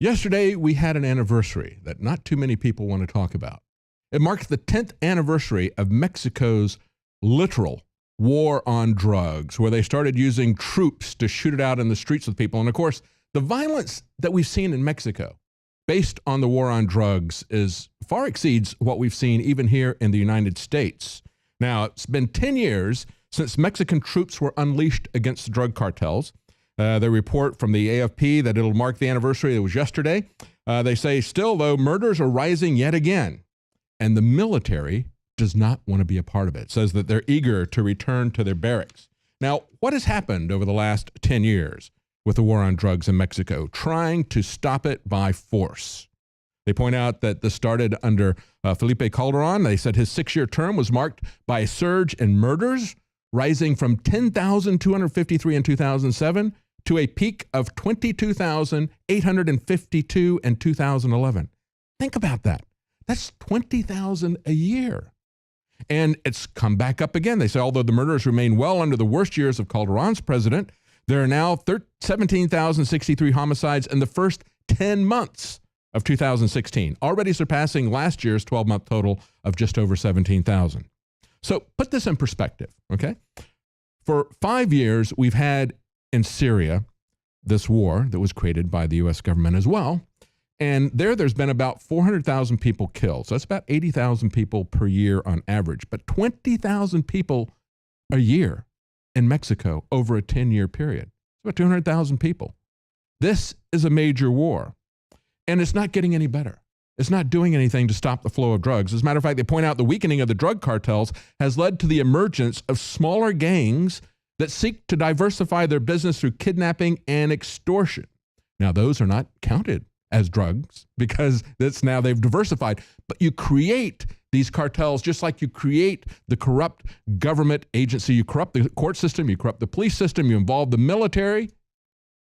Yesterday, we had an anniversary that not too many people want to talk about. It marked the 10th anniversary of Mexico's literal war on drugs, where they started using troops to shoot it out in the streets with people. And of course, the violence that we've seen in Mexico based on the war on drugs far exceeds what we've seen even here in the United States. Now, it's been 10 years since Mexican troops were unleashed against the drug cartels. The report from the AFP that it'll mark the anniversary, it was yesterday. They say, still, though, murders are rising yet again, and the military does not want to be a part of it. It says that they're eager to return to their barracks. Now, what has happened over the last 10 years with the war on drugs in Mexico, trying to stop it by force? They point out that this started under Felipe Calderon. They said his 6-year term was marked by a surge in murders, rising from 10,253 in 2007 to a peak of 22,852 in 2011. Think about that. That's 20,000 a year. And it's come back up again. They say, although the murders remain well under the worst years of Calderon's president, there are now 17,063 homicides in the first 10 months of 2016, already surpassing last year's 12-month total of just over 17,000. So put this in perspective, okay? For 5 years, we've had in Syria this war that was created by the U.S. government as well. And there's been about 400,000 people killed. So that's about 80,000 people per year on average. But 20,000 people a year in Mexico over a 10-year period. It's about 200,000 people. This is a major war. And it's not getting any better. It's not doing anything to stop the flow of drugs. As a matter of fact, they point out the weakening of the drug cartels has led to the emergence of smaller gangs that seek to diversify their business through kidnapping and extortion. Now, those are not counted as drugs because they've diversified. But you create these cartels just like you create the corrupt government agency. You corrupt the court system, you corrupt the police system, you involve the military,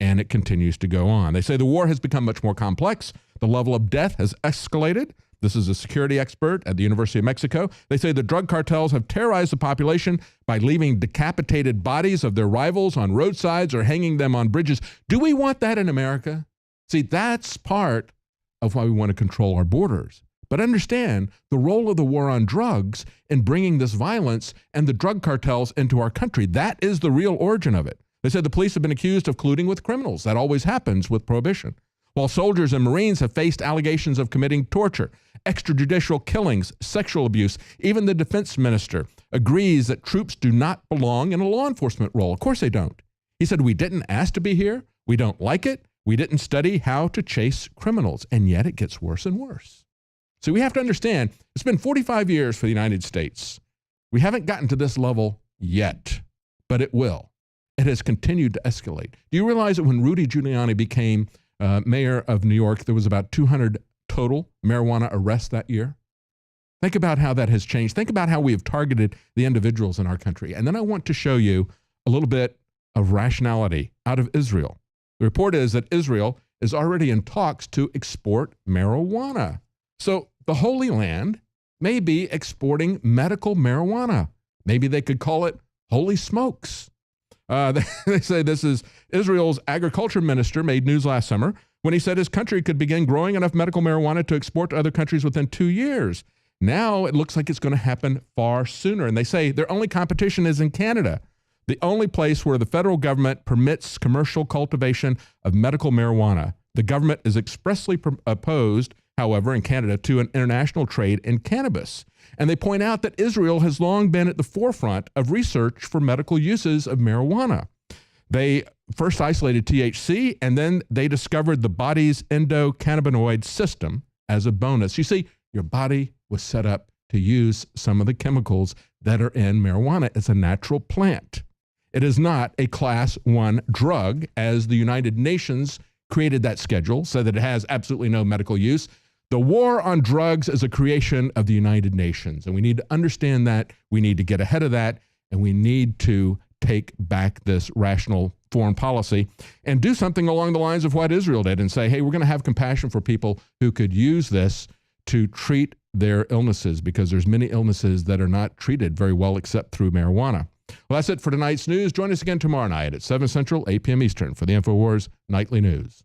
and it continues to go on. They say the war has become much more complex. The level of death has escalated. This is a security expert at the University of Mexico. They say the drug cartels have terrorized the population by leaving decapitated bodies of their rivals on roadsides or hanging them on bridges. Do we want that in America? See, that's part of why we want to control our borders. But understand the role of the war on drugs in bringing this violence and the drug cartels into our country. That is the real origin of it. They said the police have been accused of colluding with criminals. That always happens with prohibition. While soldiers and Marines have faced allegations of committing torture, extrajudicial killings, sexual abuse. Even the defense minister agrees that troops do not belong in a law enforcement role. Of course they don't. He said, we didn't ask to be here. We don't like it. We didn't study how to chase criminals. And yet it gets worse and worse. So we have to understand, it's been 45 years for the United States. We haven't gotten to this level yet, but it will. It has continued to escalate. Do you realize that when Rudy Giuliani became mayor of New York, there was about 200 total marijuana arrests that year? Think about how that has changed. Think about how we have targeted the individuals in our country. And then I want to show you a little bit of rationality out of Israel. The report is that Israel is already in talks to export marijuana. So the Holy Land may be exporting medical marijuana. Maybe they could call it holy smokes. They say this is Israel's agriculture minister made news last summer when he said his country could begin growing enough medical marijuana to export to other countries within 2 years. Now it looks like it's going to happen far sooner. And they say their only competition is in Canada, the only place where the federal government permits commercial cultivation of medical marijuana. The government is expressly opposed, however, in Canada to an international trade in cannabis. And they point out that Israel has long been at the forefront of research for medical uses of marijuana. They first isolated THC, and then they discovered the body's endocannabinoid system as a bonus. You see, your body was set up to use some of the chemicals that are in marijuana. It's a natural plant. It is not a class 1 drug, as the United Nations created that schedule so that it has absolutely no medical use. The war on drugs is a creation of the United Nations, and we need to understand that. We need to get ahead of that, and we need to take back this rational foreign policy and do something along the lines of what Israel did and say, hey, we're going to have compassion for people who could use this to treat their illnesses, because there's many illnesses that are not treated very well except through marijuana. Well, that's it for tonight's news. Join us again tomorrow night at 7 Central, 8 p.m. Eastern for the InfoWars Nightly News.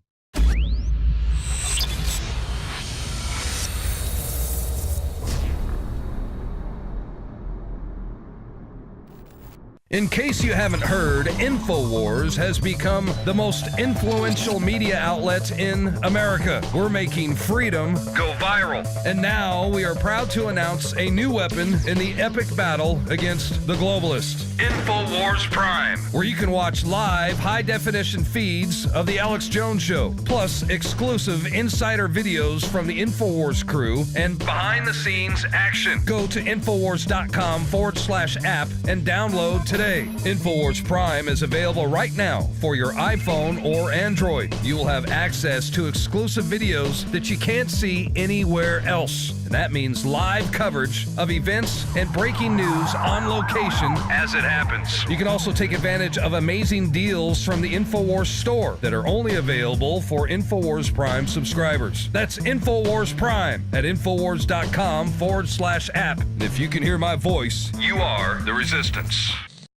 In case you haven't heard, InfoWars has become the most influential media outlet in America. We're making freedom go viral. And now we are proud to announce a new weapon in the epic battle against the globalists. InfoWars Prime, where you can watch live high-definition feeds of The Alex Jones Show, plus exclusive insider videos from the InfoWars crew and behind-the-scenes action. Go to Infowars.com/app and download today. InfoWars Prime is available right now for your iPhone or Android. You will have access to exclusive videos that you can't see anywhere else. And that means live coverage of events and breaking news on location as it happens. You can also take advantage of amazing deals from the InfoWars store that are only available for InfoWars Prime subscribers. That's InfoWars Prime at Infowars.com/app. And if you can hear my voice, you are the resistance.